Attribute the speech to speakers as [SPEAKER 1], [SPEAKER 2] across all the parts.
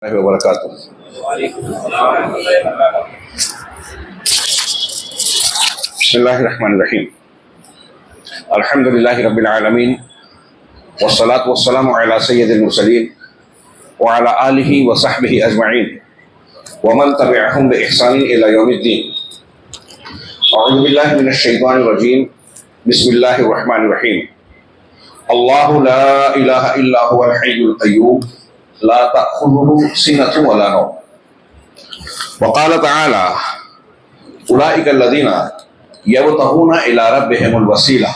[SPEAKER 1] وبرکاتہ. بسم اللہ الرحمن الرحیم. الحمد للہ رب العالمین والصلاة والسلام علی سید المرسلین وعلی آلہ وصحبہ اجمعین ومن تبعہم بإحسان الی یوم الدین. اعوذ باللہ من الشیطان الرجیم. بسم اللہ الرحمن الرحیم. اللہ لا الہ الا هو الحی القیوم لا تأخذه سنة ولا نوم. وقال تعالى أولئك الذين يبتغون إلى ربهم الوسيلة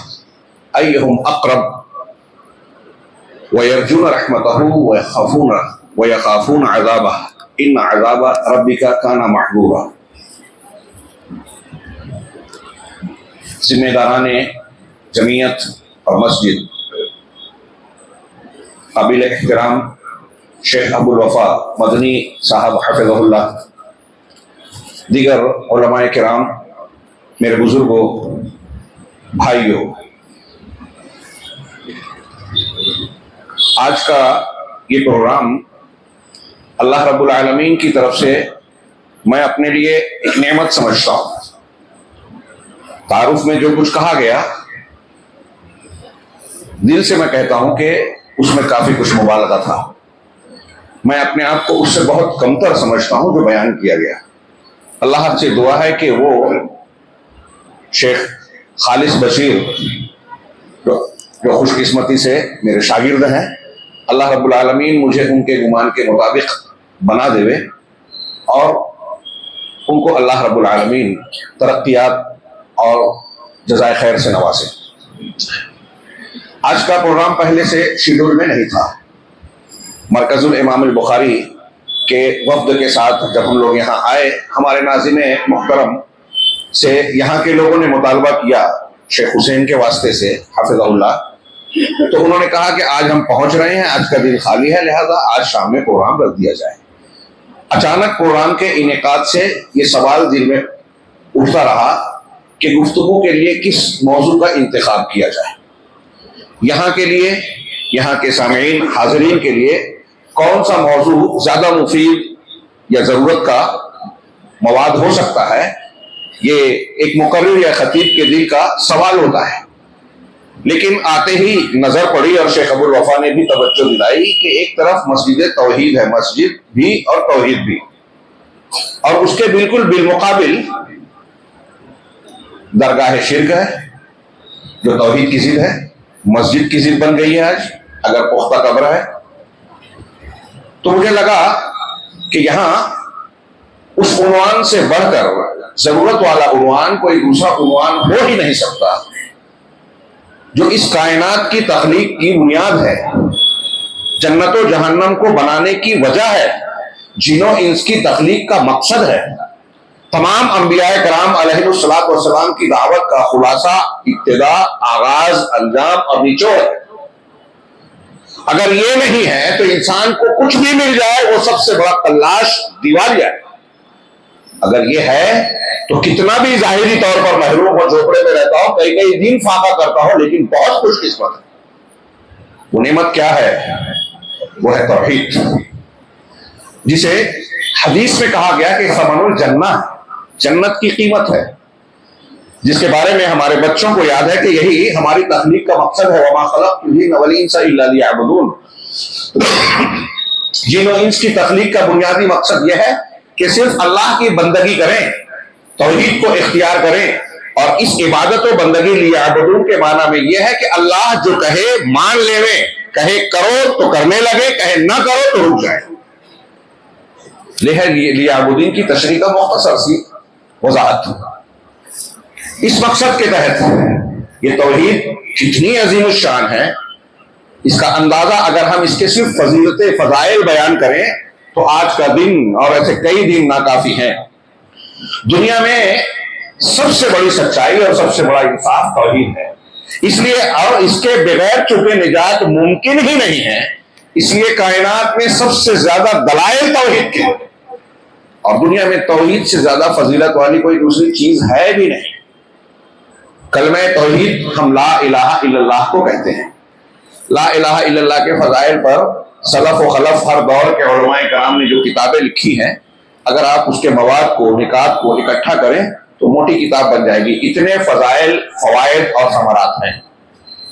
[SPEAKER 1] أيهم أقرب ويرجون رحمته ويخافون عذابه إن عذاب ربك كان محذورا. ذمہ داران جمعیت اور مسجد، قابل احترام شیخ ابو الوفا مدنی صاحب حفظہ اللہ، دیگر علماء کرام، میرے بزرگوں، بھائیوں، آج کا یہ پروگرام اللہ رب العالمین کی طرف سے میں اپنے لیے ایک نعمت سمجھتا ہوں. تعارف میں جو کچھ کہا گیا، دل سے میں کہتا ہوں کہ اس میں کافی کچھ مبالغہ تھا. میں اپنے آپ کو اس سے بہت کمتر سمجھتا ہوں جو بیان کیا گیا. اللہ سے دعا ہے کہ وہ شیخ خالص بشیر جو خوش قسمتی سے میرے شاگرد ہیں، اللہ رب العالمین مجھے ان کے گمان کے مطابق بنا دے اور ان کو اللہ رب العالمین ترقیات اور جزائے خیر سے نوازے. آج کا پروگرام پہلے سے شیڈول میں نہیں تھا. مرکز الامام البخاری کے وفد کے ساتھ جب ہم لوگ یہاں آئے، ہمارے ناظرین محترم سے یہاں کے لوگوں نے مطالبہ کیا شیخ حسین کے واسطے سے حفظہ اللہ، تو انہوں نے کہا کہ آج ہم پہنچ رہے ہیں، آج کا دن خالی ہے، لہذا آج شام میں پروگرام رکھ دیا جائے. اچانک پروگرام کے انعقاد سے یہ سوال دل میں اٹھتا رہا کہ گفتگو کے لیے کس موضوع کا انتخاب کیا جائے. یہاں کے لیے، یہاں کے سامعین حاضرین کے لیے کون سا موضوع زیادہ مفید یا ضرورت کا مواد ہو سکتا ہے، یہ ایک مقرر یا خطیب کے دل کا سوال ہوتا ہے. لیکن آتے ہی نظر پڑی اور شیخ ابو الوفا نے بھی توجہ دلائی کہ ایک طرف مسجد توحید ہے، مسجد بھی اور توحید بھی، اور اس کے بالکل بالمقابل درگاہ شرک ہے جو توحید کی ضد ہے، مسجد کی ضد بن گئی ہے آج اگر پختہ قبر ہے. تو مجھے لگا کہ یہاں اس عنوان سے بڑھ کر ضرورت والا عنوان کوئی دوسرا عنوان ہو ہی نہیں سکتا جو اس کائنات کی تخلیق کی بنیاد ہے، جنت و جہنم کو بنانے کی وجہ ہے، جن و انس کی تخلیق کا مقصد ہے، تمام انبیاء کرام علیہ الصلوۃ والسلام کی دعوت کا خلاصہ، ابتدا، آغاز، انجام اور نچوڑ ہے. اگر یہ نہیں ہے تو انسان کو کچھ بھی مل جائے وہ سب سے بڑا تلاش دیوالیہ ہے. اگر یہ ہے تو کتنا بھی ظاہری طور پر محروم ہو، جھوپڑے میں رہتا ہو، کئی دن فاقہ کرتا ہو، لیکن بہت خوش قسمت ہے. وہ نعمت کیا ہے؟ وہ ہے توحید، جسے حدیث میں کہا گیا کہ ثمن الجنہ، جنت کی قیمت ہے، جس کے بارے میں ہمارے بچوں کو یاد ہے کہ یہی ہماری تخلیق کا مقصد ہے. وما خلقت الجن والانس الا لیعبدون. جن و انس کی تخلیق کا بنیادی مقصد یہ ہے کہ صرف اللہ کی بندگی کریں، توحید کو اختیار کریں، اور اس عبادت و بندگی لیعبدون کے معنی میں یہ ہے کہ اللہ جو کہے مان لیویں، کہے کرو تو کرنے لگے، کہے نہ کرو تو رک جائے. لیعبدون کی تشریح کا مختصر سی وضاحت. اس مقصد کے تحت یہ توحید کتنی عظیم الشان ہے، اس کا اندازہ اگر ہم اس کے صرف فضائل بیان کریں تو آج کا دن اور ایسے کئی دن ناکافی ہیں. دنیا میں سب سے بڑی سچائی اور سب سے بڑا انصاف توحید ہے، اس لیے اور اس کے بغیر چھپے نجات ممکن ہی نہیں ہے. اس لیے کائنات میں سب سے زیادہ دلائل توحید کے، اور دنیا میں توحید سے زیادہ فضیلت والی کوئی دوسری چیز ہے بھی نہیں. کلمہ توحید ہم لا الہ الا اللہ کو کہتے ہیں. لا الہ الا اللہ کے فضائل پر سلف و خلف ہر دور کے علماء کرام نے جو کتابیں لکھی ہیں، اگر آپ اس کے مواد کو، نکات کو اکٹھا کریں تو موٹی کتاب بن جائے گی. اتنے فضائل، فوائد اور ثمرات ہیں.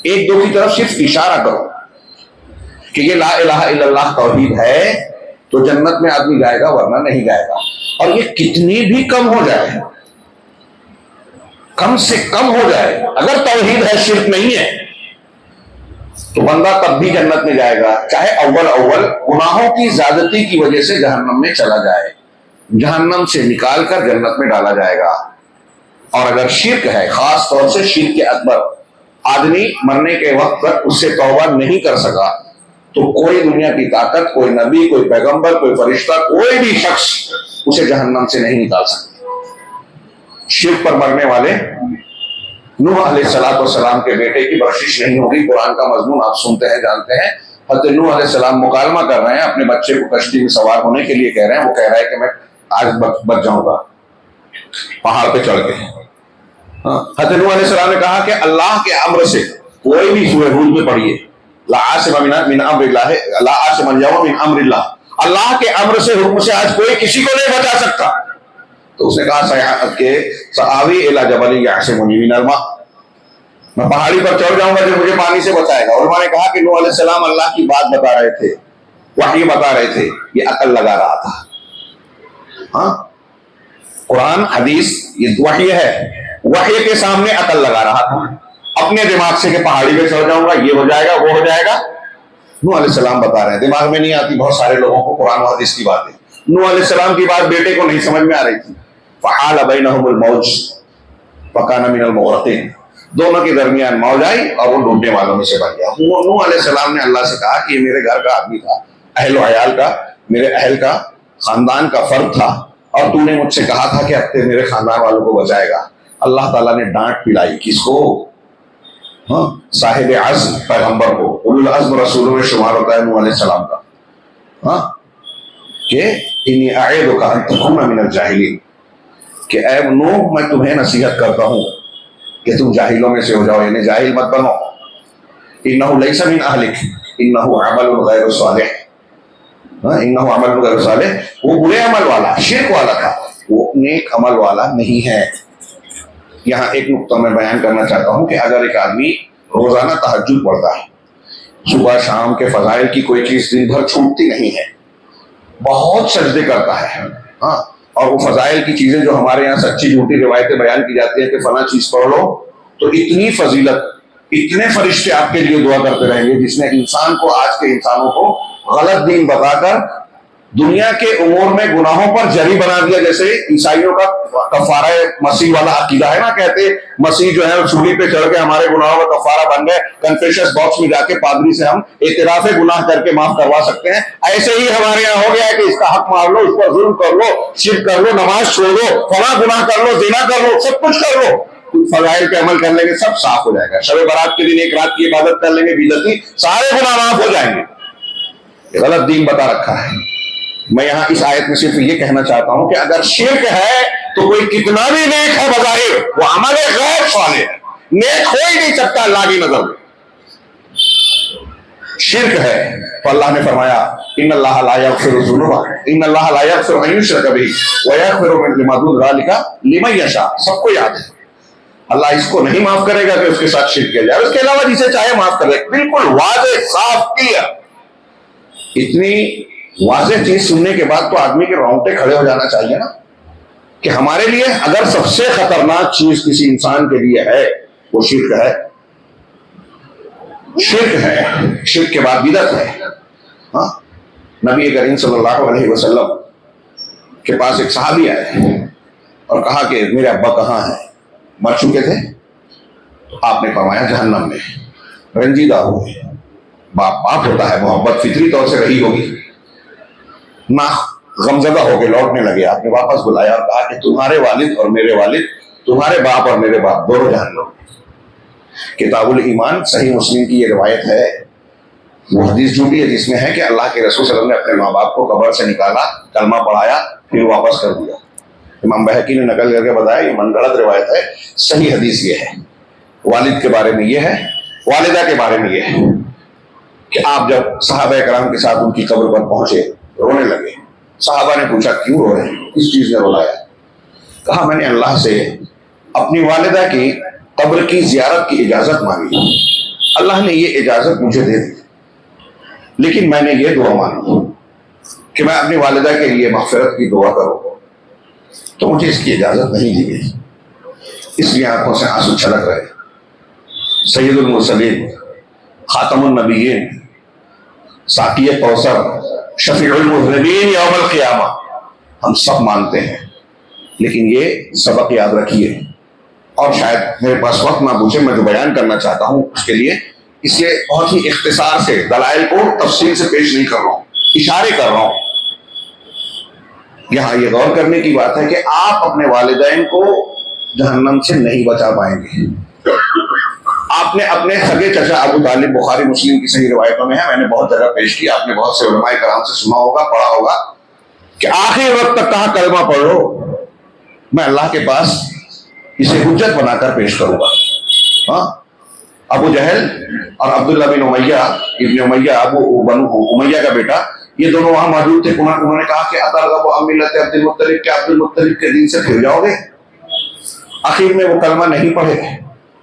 [SPEAKER 1] ایک دو کی طرف صرف اشارہ کرو کہ یہ لا الہ الا اللہ توحید ہے تو جنت میں آدمی جائے گا، ورنہ نہیں جائے گا. اور یہ کتنی بھی کم ہو جائے، کم سے کم ہو جائے، اگر توحید ہے، شرک نہیں ہے، تو بندہ تب بھی جنت میں جائے گا، چاہے اول گناہوں کی زیادتی کی وجہ سے جہنم میں چلا جائے، جہنم سے نکال کر جنت میں ڈالا جائے گا. اور اگر شرک ہے، خاص طور سے شرک اکبر، آدمی مرنے کے وقت تک اس سے توبہ نہیں کر سکا تو کوئی دنیا کی طاقت، کوئی نبی، کوئی پیغمبر، کوئی فرشتہ، کوئی بھی شخص اسے جہنم سے نہیں نکال سکتا. شرک پر مرنے والے نوح علیہ السلام کے بیٹے کی بخشش نہیں ہوگی. قرآن کا مضمون آپ سنتے ہیں، جانتے ہیں. حضرت نوح علیہ السلام مکالمہ کر رہے ہیں، اپنے بچے کو کشتی میں سوار ہونے کے لیے کہہ رہے ہیں. وہ کہہ رہا ہے کہ میں آج بچ جاؤں گا پہاڑ پہ چڑھ کے. حضرت نوح علیہ السلام نے کہا کہ اللہ کے امر سے، کوئی بھی سورہ ہود میں پڑھیے، لا عاصم من امر اللہ، لا عاصم اليوم من امر اللہ، اللہ کے امر سے، حکم سے آج کوئی کسی کو نہیں بچا سکتا. تو اس نے کہا کہ سآوی الی جبل یعصمنی من الماء، میں پہاڑی پر چڑھ جاؤں گا جو مجھے پانی سے بچائے گا. علماء نے کہا کہ نوح علیہ السلام اللہ کی بات بتا رہے تھے، وحی بتا رہے تھے، یہ عقل لگا رہا تھا. ہاں، قرآن حدیث یہ وحی ہے، وحی کے سامنے عقل لگا رہا تھا اپنے دماغ سے کہ پہاڑی پہ چڑھ جاؤں گا، یہ ہو جائے گا، وہ ہو جائے گا. نوح علیہ السلام بتا رہے ہیں، دماغ میں نہیں آتی بہت سارے لوگوں کو قرآن و حدیث کی باتیں. نوح علیہ السلام کی بات بیٹے کو نہیں سمجھ میں آ رہی تھی. فحال بینہم الموج فکان من المغرقین، دونوں کے درمیان موج آئی اور وہ ڈوبنے والوں میں سے بن گیا. نوح علیہ السلام نے اللہ سے کہا کہ یہ میرے گھر کا آدمی تھا، اہل و عیال کا، میرے اہل کا، خاندان کا فرد تھا، اور تو نے مجھ سے کہا تھا کہ اب تے میرے خاندان والوں کو بچائے گا. اللہ تعالیٰ نے ڈانٹ پلائی کس کو؟ صاحب عزم پیغمبر کو، اولو العزم رسولوں میں شمار ہوتا ہے نوح علیہ السلام کا، کہ انی اعیدک ان تکون من الجاہلین، کہ اے نوح میں تمہیں نصیحت کرتا ہوں کہ تم جاہلوں میں سے ہو جاؤ، یعنی جاہل مت بنو. انہ لیس من اہلک انہ عمل غیر صالح، انہ عمل غیر صالح، وہ برے عمل والا، شرک والا تھا، وہ نیک عمل والا نہیں ہے. یہاں ایک نقطہ میں بیان کرنا چاہتا ہوں کہ اگر ایک آدمی روزانہ تہجد پڑھتا ہے، صبح شام کے فضائل کی کوئی چیز دن بھر چھوٹتی نہیں ہے، بہت سجدے کرتا ہے، اور وہ فضائل کی چیزیں جو ہمارے یہاں سچی جھوٹی روایتیں بیان کی جاتی ہیں کہ فلاں چیز پڑھ لو تو اتنی فضیلت، اتنے فرشتے آپ کے لیے دعا کرتے رہیں گے، جس نے انسان کو، آج کے انسانوں کو غلط دین بتا کر دنیا کے امور میں گناہوں پر جری بنا دیا. جیسے عیسائیوں کا کفارہ مسیح والا عقیدہ ہے نا، کہتے مسیح جو ہے سولی پہ چڑھ کے ہمارے گناہوں کا کفارہ بن گئے، کنفیشنس باکس میں جا کے پادری سے ہم اعتراف گناہ کر کے معاف کروا سکتے ہیں. ایسے ہی ہمارے یہاں ہو گیا ہے کہ اس کا حق مار لو، اس پر ظلم کر لو، شرک کر لو، نماز چھوڑ لو، فلاں گناہ کر لو، زنا کر لو، سب کچھ کر لو، فضائل پہ عمل کر لیں گے، سب صاف ہو جائے گا. شب برات کے دن ایک رات کی عبادت کر لیں گے، بدعتی، سارے گناہ معاف ہو جائیں گے. غلط دین بتا رکھا ہے. میں یہاں اس آیت میں صرف یہ کہنا چاہتا ہوں کہ اگر شرک ہے تو کوئی کتنا بھی نیک ہے بظاہر، وہ عمل غیر صالح ہے، نیک ہو ہی نہیں سکتا اللہ کی نظر میں. شرک ہے تو اللہ نے فرمایا ان اللہ لا یغفر الذنوب، ان اللہ لا یغفر ان یشرک بہ ویغفر ما دون ذلک لمن یشاء. سب کو یاد ہے اللہ اس کو نہیں معاف کرے گا کہ اس کے ساتھ شرک کیا جائے، اس کے علاوہ جسے چاہے معاف کر دے. بالکل واضح، صاف، کلیئر. اتنی واضح چیز سننے کے بعد تو آدمی کے رونگٹے کھڑے ہو جانا چاہیے نا، کہ ہمارے لیے اگر سب سے خطرناک چیز کسی انسان کے لیے ہے وہ شرک ہے. شرک ہے، شرک کے بعد بدعت ہے. نبی کریم صلی اللہ علیہ وسلم کے پاس ایک صحابی آئے اور کہا کہ میرے ابا کہاں ہیں، مر چکے تھے. آپ نے فرمایا جہنم میں. رنجیدہ ہوئے، باپ ہوتا ہے، محبت فطری طور سے رہی ہوگی، نہ غمزدہ ہو کے لوٹنے لگے. آپ نے واپس بلایا اور کہا کہ تمہارے والد اور میرے والد، تمہارے باپ اور میرے باپ دونوں جہنم. کتاب الایمان صحیح مسلم کی یہ روایت ہے. وہ حدیث جھوٹی ہے جس میں ہے کہ اللہ کے رسول صلی اللہ علیہ وسلم نے اپنے ماں باپ کو قبر سے نکالا، کلمہ پڑھایا، پھر واپس کر دیا. امام بہقی نے نقل کر کے بتایا یہ من گھڑت روایت ہے. صحیح حدیث یہ ہے. والد کے بارے میں یہ ہے، والدہ کے بارے میں یہ ہے. کہ آپ جب صحابہ کرام کے ساتھ ان کی قبر پر پہنچے رونے لگے. صحابہ نے پوچھا کیوں رو رہے ہیں, کس چیز نے رلایا؟ کہا میں نے اللہ سے اپنی والدہ کی قبر کی زیارت کی اجازت مانگی, اللہ نے یہ اجازت مجھے دے دی, لیکن میں نے یہ دعا مانگی کہ میں اپنی والدہ کے لیے مغفرت کی دعا کروں, تو مجھے اس کی اجازت نہیں دی گئی, اس لیے آنکھوں سے آنسو چھلک رہے. سید المرسلین, خاتم النبیین, ساقی کوثر, شفیع المذنبین یوم القیامہ, ہم سب مانتے ہیں, لیکن یہ سبق یاد رکھیے. اور شاید میرے پاس وقت نہ پوچھے, میں جو بیان کرنا چاہتا ہوں اس کے لیے اس لیے بہت ہی اختصار سے دلائل کو تفصیل سے پیش نہیں کر رہا ہوں, اشارے کر رہا ہوں. یہاں یہ غور کرنے کی بات ہے کہ آپ اپنے والدین کو جہنم سے نہیں بچا پائیں گے. آپ نے اپنے سگے چچا ابو طالب, بخاری مسلم کی صحیح روایتوں میں ہے, میں نے بہت جگہ پیش کیا, آپ نے بہت سے علماء کرام سے سنا ہوگا, پڑھا ہوگا کہ آخر وقت تک کہا کلمہ پڑھو, میں اللہ کے پاس اسے حجت بنا کر پیش کروں گا. ہاں, ابو جہل اور عبداللہ بن امیہ ابن امیہ, ابو بنو امیہ کا بیٹا, یہ دونوں وہاں موجود تھے. انہوں نے کہا کہ اترغب عن ملت عبد المطلب, کیا عبد المطلب کے دین سے پھر جاؤ گے؟ آخر میں وہ کلمہ نہیں پڑھے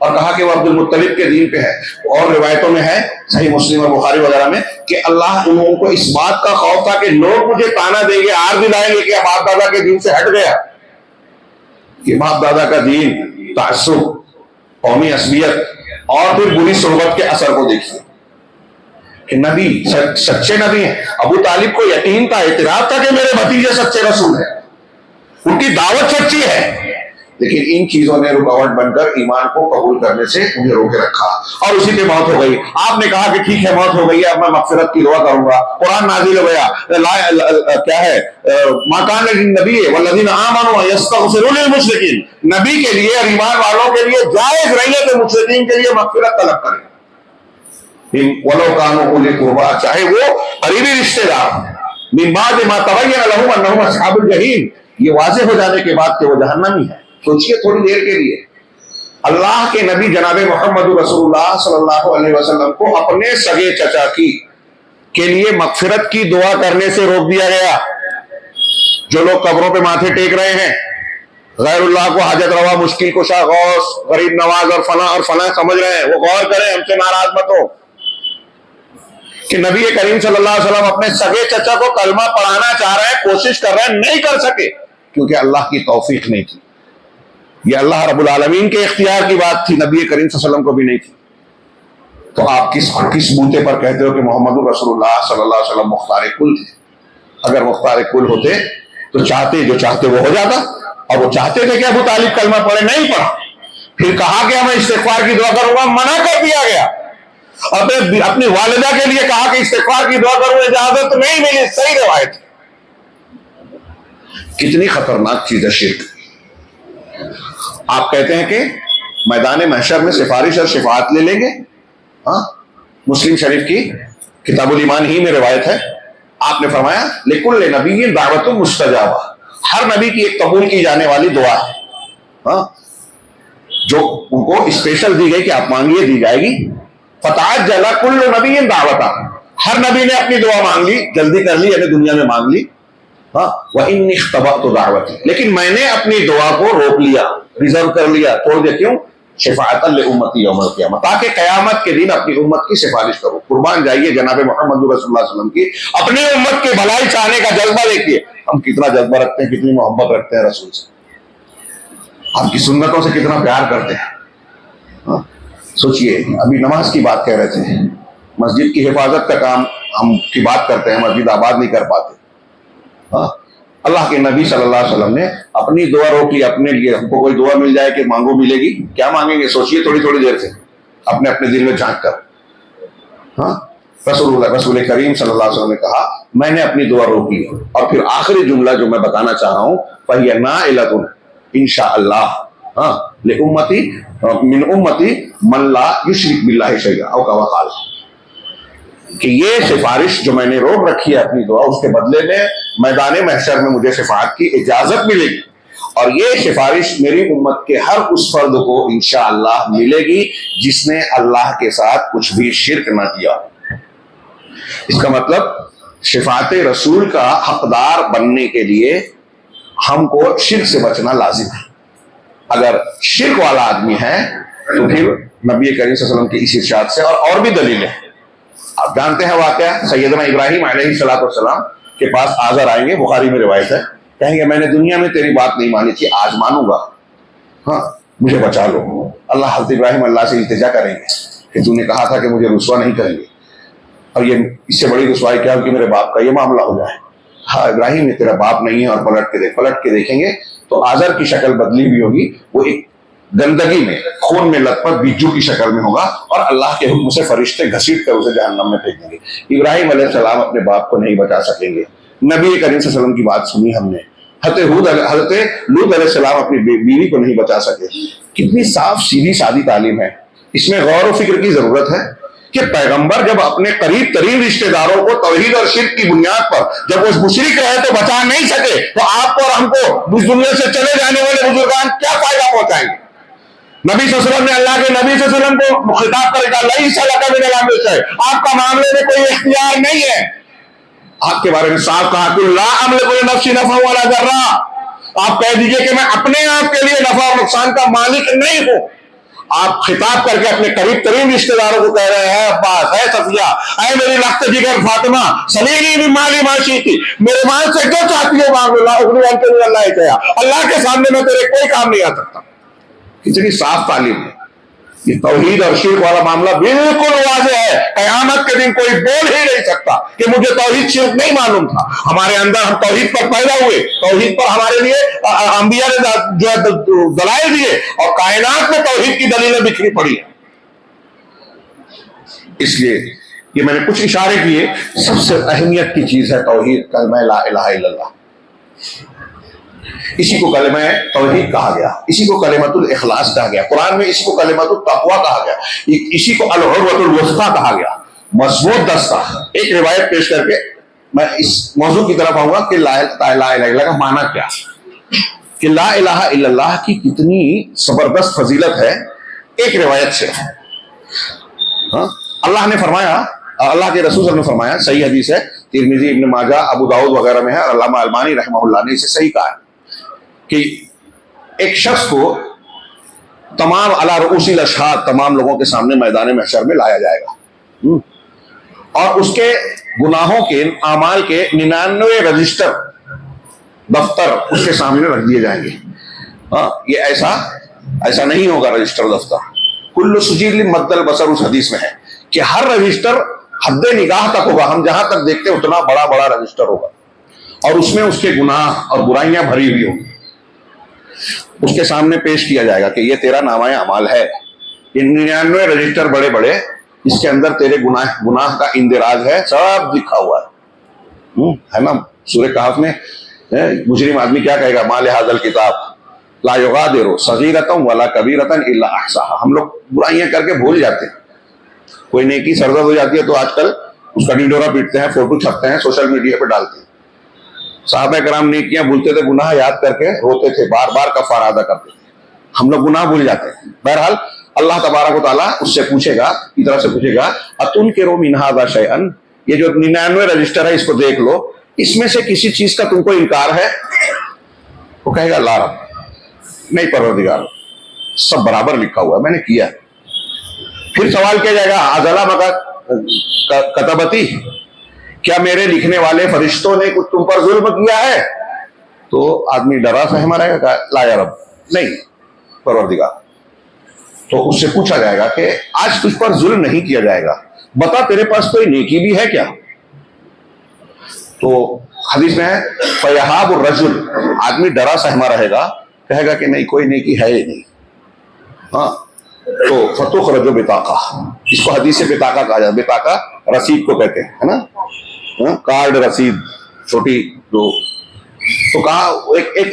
[SPEAKER 1] اور کہا کہ وہ عبد المطلب کے دین پہ ہے. اور روایتوں میں ہے صحیح مسلم اور بخاری وغیرہ میں کہ اللہ ان لوگوں کو اس بات کا خوف تھا کہ لوگ مجھے تانا دیں گے, آر دلائیں گے کہ باپ دادا کے دین سے ہٹ گیا. کہ باپ دادا کا دین, تعصب, قومی عصبیت اور پھر بری صحبت کے اثر کو دیکھیے کہ نبی سچے نبی ہیں. ابو طالب کو یقین تھا, اعتراف تھا کہ میرے بھتیجے سچے رسول ہیں, ان کی دعوت سچی ہے, لیکن ان چیزوں نے رکاوٹ بن کر ایمان کو قبول کرنے سے انہیں روکے رکھا, اور اسی پہ موت ہو گئی. آپ نے کہا کہ ٹھیک ہے موت ہو گئی ہے, اب میں مغفرت کی دعا کروں گا. قرآن نازل ہو گیا, کیا ہے, ما کان للنبی والذین آمنوا یستغفروا للمشرکین, نبی کے لیے اور ایمان والوں کے لیے جائز نہیں ہے کہ مشرکین کے لیے مغفرت طلب کریں, ولو کانوا اولی قربا, چاہے وہ قریبی رشتے دار, من بعد ما تبین لهم انهم اصحاب الجحیم, یہ واضح ہو جانے کے بعد کہ وہ جہنمی ہے. سوچئے تھوڑی دیر کے لیے اللہ کے نبی جناب محمد رسول اللہ صلی اللہ علیہ وسلم کو اپنے سگے چچا کی کے لیے مغفرت کی دعا کرنے سے روک دیا گیا. جو لوگ قبروں پہ ماتھے ٹیک رہے ہیں, غیر اللہ کو حاجت روا, مشکل کشا, غوث, غریب نواز اور فلاں سمجھ رہے ہیں, وہ غور کریں, ہم سے ناراض مت ہو کہ نبی کریم صلی اللہ علیہ وسلم اپنے سگے چچا کو کلمہ پڑھانا چاہ رہے ہیں, کوشش کر رہے ہیں, نہیں کر سکے کیونکہ اللہ کی توفیق نہیں تھی. یہ اللہ رب العالمین کے اختیار کی بات تھی, نبی کریم صلی اللہ علیہ وسلم کو بھی نہیں تھی. تو آپ کس بوتے پر کہتے ہو کہ محمد رسول اللہ صلی اللہ علیہ وسلم مختار کل تھے؟ اگر مختار کل ہوتے تو جو چاہتے وہ ہو جاتا, اور وہ چاہتے تھے کہ ابو طالب کلمہ پڑھے, نہیں پڑھا. پھر کہا کہ میں استغفار کی دعا کروں گا, منع کر دیا گیا. اپنی والدہ کے لیے کہا کہ استغفار کی دعا کروں, اجازت نہیں ملی. صحیح روایت. کتنی خطرناک چیز ہے شرک. آپ کہتے ہیں کہ میدان محشر میں سفارش اور شفاعت لے لیں گے. ہاں, مسلم شریف کی کتاب الایمان ہی میں روایت ہے, آپ نے فرمایا لکل نبی دعوت مستجابہ, ہر نبی کی ایک قبول کی جانے والی دعا ہے, ہاں, جو ان کو اسپیشل دی گئی کہ آپ مانگیے دی جائے گی. فتعجل کل نبی دعوتا, ہر نبی نے اپنی دعا مانگ لی, جلدی کر لی, یعنی دنیا میں مانگ لی. ہاں, وَإِنِّي اخْتَبَأْتُ دعوتی, لیکن میں نے اپنی دعا کو روک لیا, ریزرو کر لیا, چھوڑ دیا. کیوں؟ شفاعۃ لامتی یوم القیامہ, تاکہ قیامت کے دن اپنی امت کی سفارش کرو. قربان جائیے جناب محمد رسول اللہ صلی اللہ علیہ وسلم کی اپنی امت کی بھلائی چاہنے کا جذبہ. دیکھیے ہم کتنا جذبہ رکھتے ہیں, کتنی محبت رکھتے ہیں رسول سے, آپ کی سنتوں سے کتنا پیار کرتے ہیں. سوچئے, ابھی نماز کی بات کہہ رہے تھے, مسجد کی حفاظت کا کام ہم کی بات کرتے ہیں, مسجد آباد نہیں کر پاتے. اللہ کے نبی صلی اللہ علیہ وسلم نے اپنی دعا روک لی اپنے لیے. ہم کو کوئی دعا مل جائے کہ مانگو ملے گی, کیا مانگیں گے؟ سوچئے تھوڑی دیر سے اپنے دل میں جھانک کر. ہاں, رسول کریم صلی اللہ علیہ وسلم نے کہا میں نے اپنی دعا روک لی. اور پھر آخری جملہ جو میں بتانا چاہ رہا ہوں, فَهِيَ نَائِلَةٌ إِنشَاءَ اللَّهِ لِأُمَّتِي مِنْ أُمَّتِي مَنْ لَا يُشْرِكْ بِاللَّهِ شَيْئًا أَوْ كَمَا قَالَ, کہ یہ سفارش جو میں نے روک رکھی ہے اپنی دعا, اس کے بدلے میں میدان محشر میں مجھے شفاعت کی اجازت ملے گی. اور یہ سفارش میری امت کے ہر اس فرد کو انشاءاللہ ملے گی جس نے اللہ کے ساتھ کچھ بھی شرک نہ کیا. اس کا مطلب شفاعت رسول کا حقدار بننے کے لیے ہم کو شرک سے بچنا لازم ہے. اگر شرک والا آدمی ہے تو پھر نبی کریم صلی اللہ علیہ وسلم کی اس ارشاد سے اور بھی دلیلیں. آپ جانتے ہیں واقعہ سیدنا ابراہیم علیہ السلام کے پاس آزر آئیں گے, بخاری میں روایت ہے, کہیں گے میں نے دنیا میں تیری بات نہیں مانی تھی, آج مانوں گا, ہاں مجھے بچا لو. اللہ حضرت ابراہیم اللہ سے التجا کریں گے کہ تو نے کہا تھا کہ مجھے رسوا نہیں کریں گے, اور یہ اس سے بڑی رسوائی کیا کہ میرے باپ کا یہ معاملہ ہو جائے. ہاں ابراہیم یہ تیرا باپ نہیں ہے, اور پلٹ کے دیکھیں گے تو آزر کی شکل بدلی ہوئی ہوگی, وہ ایک گندگی میں خون میں لت پت بجو کی شکل میں ہوگا, اور اللہ کے حکم سے فرشتے گھسیٹ کر اسے جہنم میں پھینک دیں گے. ابراہیم علیہ السلام اپنے باپ کو نہیں بچا سکیں گے. نبی کریم صلی اللہ علیہ وسلم کی بات سنی ہم نے. حضرت لوط علیہ السلام اپنی بیوی کو نہیں بچا سکے. کتنی صاف سیدھی سادی تعلیم ہے. اس میں غور و فکر کی ضرورت ہے کہ پیغمبر جب اپنے قریب ترین رشتہ داروں کو توحید اور شرک کی بنیاد پر جب وہ مشرک رہے تو بچا نہیں سکے, تو آپ کو اور ہم کو اس دنیا سے چلے جانے والے بزرگان کیا فائدہ پہنچائیں گے؟ نبی صلی اللہ علیہ وسلم نے اللہ کے نبی صلی اللہ علیہ وسلم کو خطاب کر کہا لیس لک من الامر شیء, آپ کا معاملے میں کوئی اختیار نہیں ہے. آپ کے بارے میں صاف کہا کہ لا املک لنفسی نفعا ولا ضرا, آپ کہہ دیجئے کہ میں اپنے آپ کے لیے نفع اور نقصان کا مالک نہیں ہوں. آپ خطاب کر کے اپنے قریب ترین رشتہ داروں کو کہہ رہے ہیں, عباس, اے صفیہ, اے میری لخت جگر فاطمہ, سلینی من مالی ما شئتی, میرے مال سے جو چاہتی ہو مانگ لو, اغنی عنک من اللہ شیئا, اللہ کے سامنے میں تیرے کوئی کام نہیں آ سکتا. کتنی صاف تعلیم ہے. یہ توحید اور شرک والا معاملہ بالکل واضح ہے. قیامت کے دن کوئی بول ہی نہیں سکتا کہ مجھے توحید شرک نہیں معلوم تھا. ہمارے اندر ہم توحید پر پیدا ہوئے, توحید پر ہمارے لیے انبیاء نے جو ہے دلائل دیے, اور کائنات میں توحید کی دلیلیں بکھری پڑی ہیں. اس لیے یہ میں نے کچھ اشارے کیے. سب سے اہمیت کی چیز ہے توحید, کلمہ لا الہ الا اللہ. اسی کو کلمہ توحید کہا گیا, اسی کو کلمۃ الاخلاص کہا گیا. قرآن میں اسی کو کلمۃ التقویٰ کہا گیا, اسی کو العروۃ الوثقیٰ کہا گیا, مضبوط دستہ. ایک روایت پیش کر کے میں اس موضوع کی طرف آؤں گا کہ لا الہ الا اللہ کا معنی کیا, کہ لا الہ الا اللہ کی کتنی زبردست فضیلت ہے. ایک روایت سے اللہ نے فرمایا, اللہ کے رسول نے فرمایا, صحیح حدیث ہے, ترمذی, ابن ماجہ, ابو داؤد وغیرہ میں ہے, اور علامہ البانی رحمہ اللہ نے اسے صحیح کہا ہے کہ ایک شخص کو تمام علی رؤوس الاشہاد, تمام لوگوں کے سامنے میدان محشر میں لایا جائے گا, اور اس کے گناہوں کے اعمال کے 99 رجسٹر دفتر اس کے سامنے رکھ دیے جائیں گے. یہ ایسا نہیں ہوگا رجسٹر دفتر. کل سجیل مد البصر اس حدیث میں ہے کہ ہر رجسٹر حد نگاہ تک ہوگا, ہم جہاں تک دیکھتے ہیں اتنا بڑا بڑا رجسٹر ہوگا, اور اس میں اس کے گناہ اور برائیاں بھری ہوئی ہوں گی. اس کے سامنے پیش کیا جائے گا کہ یہ تیرا نامہ اعمال ہے, یہ 99 رجسٹر بڑے بڑے, اس کے اندر تیرے گناہ کا اندراج ہے, سب لکھا ہوا ہے نا. سورہ کہف میں مجرم آدمی کیا کہے گا, ما لہذا الکتاب لا یغادر صغیرۃ ولا کبیرۃ الا احصاها. ہم لوگ برائیاں کر کے بھول جاتے ہیں. کوئی نیکی سرزد ہو جاتی ہے تو آج کل اس کا ڈنڈورا پیٹتے ہیں, فوٹو چھپتے ہیں, سوشل میڈیا پہ ڈالتے ہیں. صحابہ کرام نیکیاں بھولتے تھے, گناہ یاد کر کے روتے تھے, بار بار کفارہ ادا کرتے تھے. ہم لوگ گناہ بھول جاتے ہیں. بہرحال اللہ تبارک و تعالیٰ اس سے پوچھے گا, کی طرح سے پوچھے گا, اتنکروا من ھذا شیئا, یہ جو 99 رجسٹر ہے اس کو دیکھ لو, اس میں سے کسی چیز کا تم کو انکار ہے؟ وہ کہے گا لا رب, نہیں پروردگار, سب برابر لکھا ہوا ہے, میں نے کیا. پھر سوال کیا جائے گا, اظلمک کتبتی, کیا میرے لکھنے والے فرشتوں نے کچھ تم پر ظلم کیا ہے؟ تو آدمی ڈرا سہما رہے گا, لا یا رب, نہیں پروردگار. تو اس سے پوچھا جائے گا کہ آج تجھ پر ظلم نہیں کیا جائے گا, بتا تیرے پاس کوئی نیکی بھی ہے کیا؟ تو حدیث میں ہے فیہاب الرجل, آدمی ڈرا سہما رہے گا, کہے گا کہ نہیں کوئی نیکی ہے ہی نہیں. تو فتخرج بطاقہ, اس کو حدیث سے بطاقہ کہا جاتا ہے. بطاقہ رسید کو کہتے ہیں, ہے نا, کارڈ رسید چھوٹی جو. تو کہا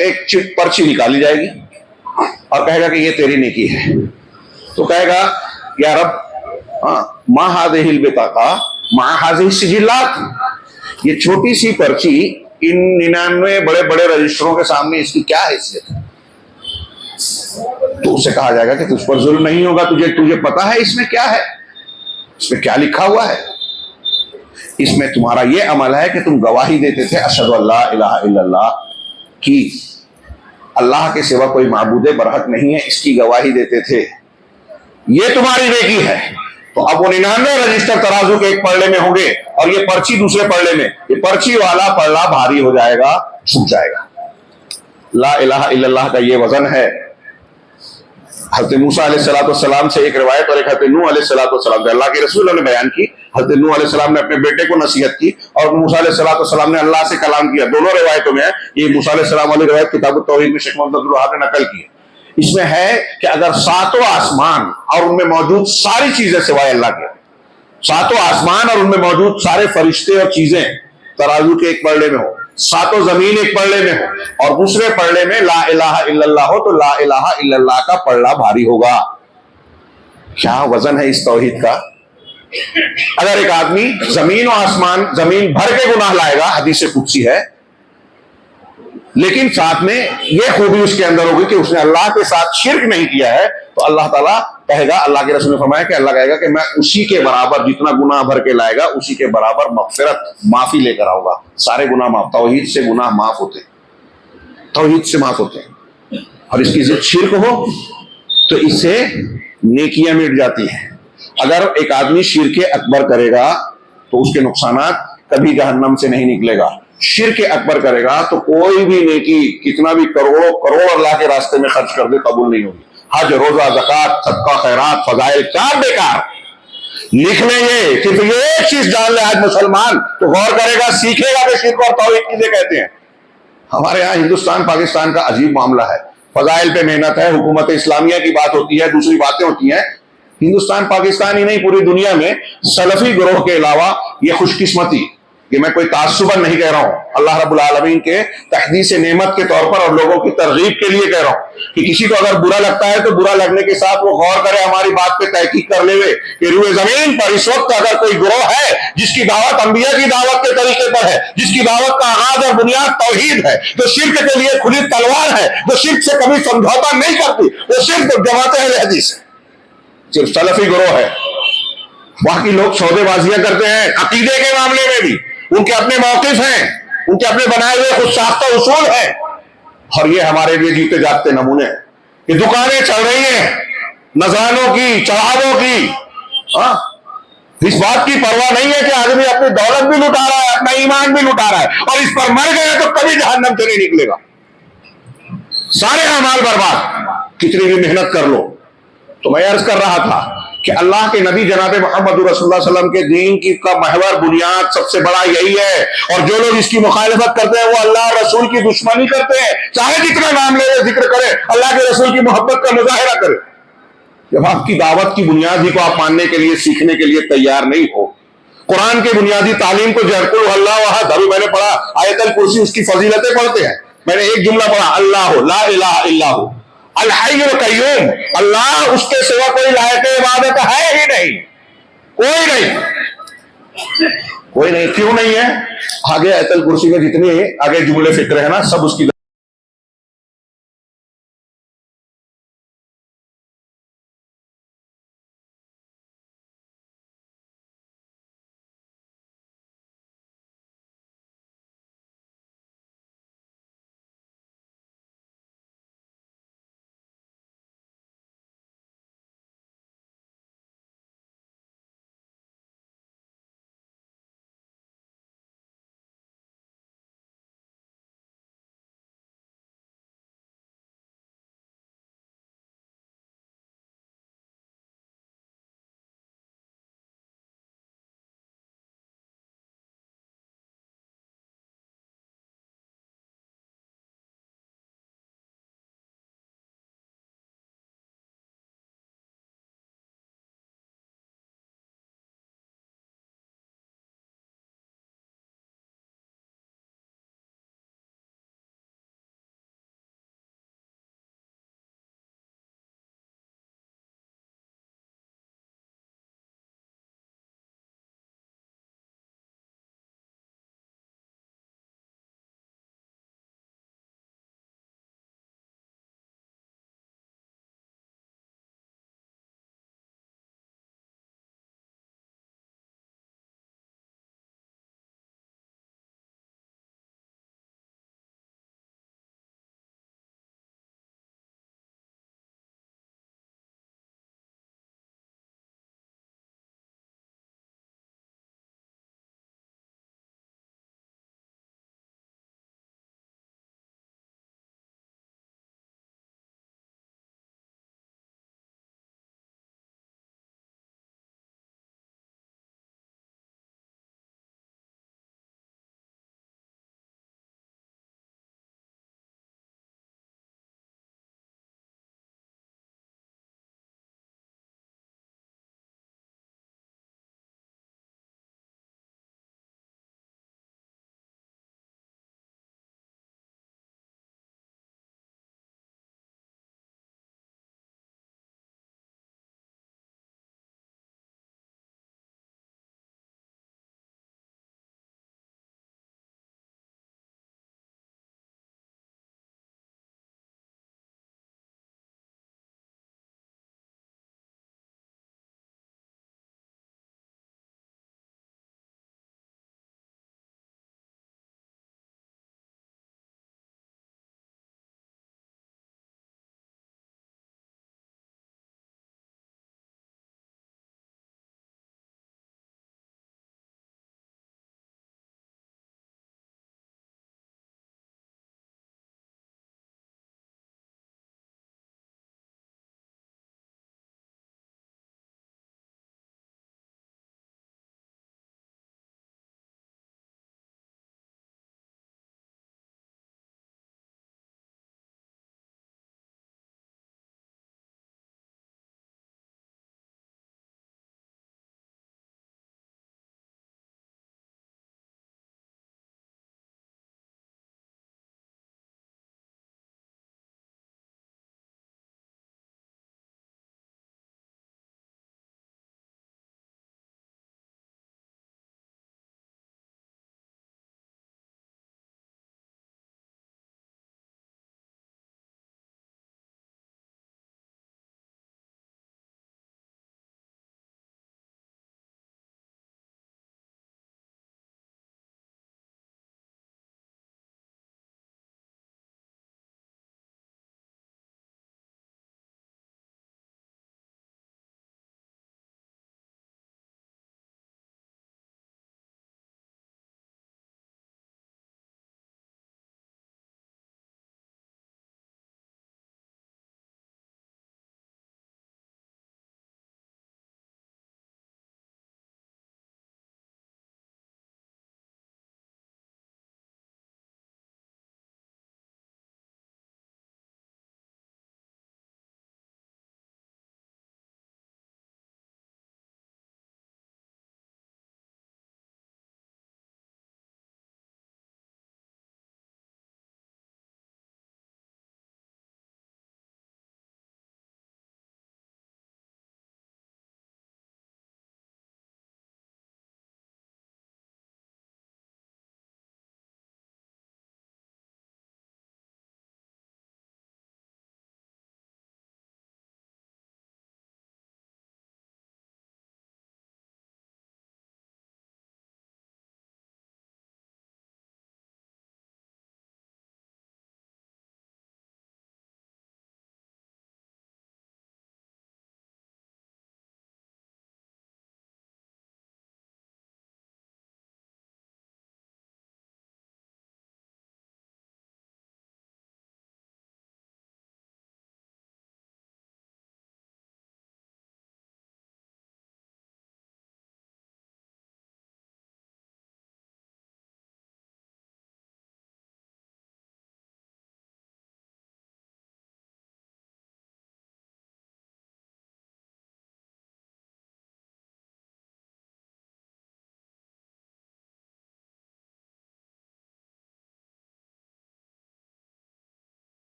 [SPEAKER 1] ایک پرچی نکالی جائے گی اور کہے گا کہ یہ تیری نیکی ہے. تو کہے گا یا رب ما هذه البطاقہ ما هذه السجلات, یہ چھوٹی سی پرچی ان 99 بڑے بڑے رجسٹروں کے سامنے اس کی کیا حیثیت ہے؟ تو اسے کہا جائے گا کہ تجھ پر ظلم نہیں ہوگا, تجھے پتا ہے اس میں کیا ہے, اس میں کیا لکھا ہوا ہے. اس میں تمہارا یہ عمل ہے کہ تم گواہی دیتے تھے اشہد اللہ الہ الا اللہ کی، اللہ کے سوا کوئی معبود برحق نہیں ہے، اس کی گواہی دیتے تھے، یہ تمہاری نیکی ہے۔ تو اب وہ 99 رجسٹر ترازو کے ایک پلڑے میں ہوں گے اور یہ پرچی دوسرے پلڑے میں، یہ پرچی والا پلڑا بھاری ہو جائے گا، جھک جائے گا۔ لا الہ الا اللہ کا یہ وزن ہے۔ حضرت موسیٰ علیہ السلام سے ایک روایت اور ایک حضرت نوح علیہ السلام اللہ کے رسول نے بیان کی۔ حضرت نوح علیہ السلام نے اپنے بیٹے کو نصیحت کی اور موسیٰ علیہ السلام نے اللہ سے کلام کیا، دونوں روایتوں میں ہے۔ یہ موسیٰ علیہ السلام والی روایت کتاب التوحید میں شیخ محمد عبدالوہاب نے نقل کی ہے۔ اس میں ہے کہ اگر ساتوں آسمان اور ان میں موجود ساری چیزیں سوائے اللہ کے، ساتوں آسمان اور ان میں موجود سارے فرشتے اور چیزیں ترازو کے ایک پلڑے میں ہو، ساتوں زمین ایک پلڑے میں ہو اور دوسرے پلڑے میں لا الہ الا اللہ ہو، تو لا الہ الا اللہ کا پلڑا بھاری ہوگا۔ کیا وزن ہے اس توحید کا! اگر ایک آدمی زمین و آسمان، زمین بھر کے گناہ لائے گا، حدیث قدسی ہے، لیکن ساتھ میں یہ خوبی اس کے اندر ہوگی کہ اس نے اللہ کے ساتھ شرک نہیں کیا ہے، تو اللہ تعالیٰ کہے گا، اللہ کے رسول نے فرمایا کہ اللہ کہے گا کہ میں اسی کے برابر جتنا گناہ بھر کے لائے گا اسی کے برابر مغفرت، معافی لے کر آؤں گا۔ سارے گناہ معاف، توحید سے گناہ معاف ہوتے ہیں، توحید سے معاف ہوتے ہیں۔ اور اس کی ضد شرک ہو تو اس سے نیکیاں مٹ جاتی ہیں۔ اگر ایک آدمی شرک اکبر کرے گا تو اس کے نقصانات کبھی جہنم سے نہیں نکلے گا۔ شرک اکبر کرے گا تو کوئی بھی نیکی کتنا بھی کروڑ اللہ کے راستے میں خرچ کر دے قبول نہیں ہوگی۔ حج، روزہ، زکات، صدقہ، خیرات، فضائل، چار بیکار۔ لکھ لیں یہ، صرف یہ ایک چیز جان لے آج مسلمان تو غور کرے گا، سیکھے گا کہ شرک اور توحید کسے کہتے ہیں۔ ہمارے یہاں ہندوستان پاکستان کا عجیب معاملہ ہے، فضائل پہ محنت ہے، حکومت اسلامیہ کی بات ہوتی ہے، دوسری باتیں ہوتی ہیں۔ ہندوستان پاکستان ہی نہیں، پوری دنیا میں سلفی گروہ کے علاوہ یہ خوش قسمتی، کہ میں کوئی تعصباً نہیں کہہ رہا ہوں، اللہ رب العالمین کے تحدیث نعمت کے طور پر اور لوگوں کی ترغیب کے لیے کہہ رہا ہوں کہ کسی کو اگر برا لگتا ہے تو برا لگنے کے ساتھ وہ غور کرے، ہماری بات پہ تحقیق کر لے کہ روئے زمین پر اس وقت اگر کوئی گروہ ہے جس کی دعوت انبیاء کی دعوت کے طریقے پر ہے، جس کی دعوت کا آغاز اور بنیاد توحید ہے، جو شرک کے لیے کھلی تلوار ہے، جو شرک سے کبھی سمجھوتا نہیں کرتی، وہ صرف جماعت اہل حدیث ہے، صرف سلفی گروہ ہے۔ باقی لوگ سودے بازیاں کرتے ہیں عقیدے کے معاملے میں بھی، ان کے اپنے موقف ہیں، ان کے اپنے بنائے ہوئے خود ساختہ اصول ہیں، اور یہ ہمارے لیے جیتے جاگتے نمونے ہیں۔ یہ دکانیں چل رہی ہیں نذرانوں کی، چڑھاووں کی، اس بات کی پرواہ نہیں ہے کہ آدمی اپنی دولت بھی لٹا رہا ہے، اپنا ایمان بھی لٹا رہا ہے، اور اس پر مر گئے تو کبھی جہنم سے نہیں نکلے گا۔ سارے اعمال برباد، کتنی بھی محنت کر لو۔ تو میں عرض کر رہا تھا کہ اللہ کے نبی جناب محمد رسول اللہ صلی اللہ علیہ وسلم کے دین کی کا محور، بنیاد، سب سے بڑا یہی ہے، اور جو لوگ اس کی مخالفت کرتے ہیں وہ اللہ اور رسول کی دشمنی کرتے ہیں، چاہے جتنا نام لے ذکر کرے، اللہ کے رسول کی محبت کا مظاہرہ کرے۔ جب آپ کی دعوت کی بنیاد ہی کو آپ ماننے کے لیے، سیکھنے کے لیے تیار نہیں ہو، قرآن کے بنیادی تعلیم کو جہر اللہ احد، ابھی میں نے پڑھا آیت الکرسی، اس کی فضیلتیں پڑھتے ہیں، میں نے ایک جملہ پڑھا، اللہ لا الہ الا ہو الحی القیوم، اللہ اس کے سوا کوئی لائق عبادت ہے ہی نہیں، کوئی نہیں، کوئی نہیں۔ کیوں نہیں ہے؟ آگے آیت الکرسی میں جتنے آگے جملے فکر ہے نا، سب اس کی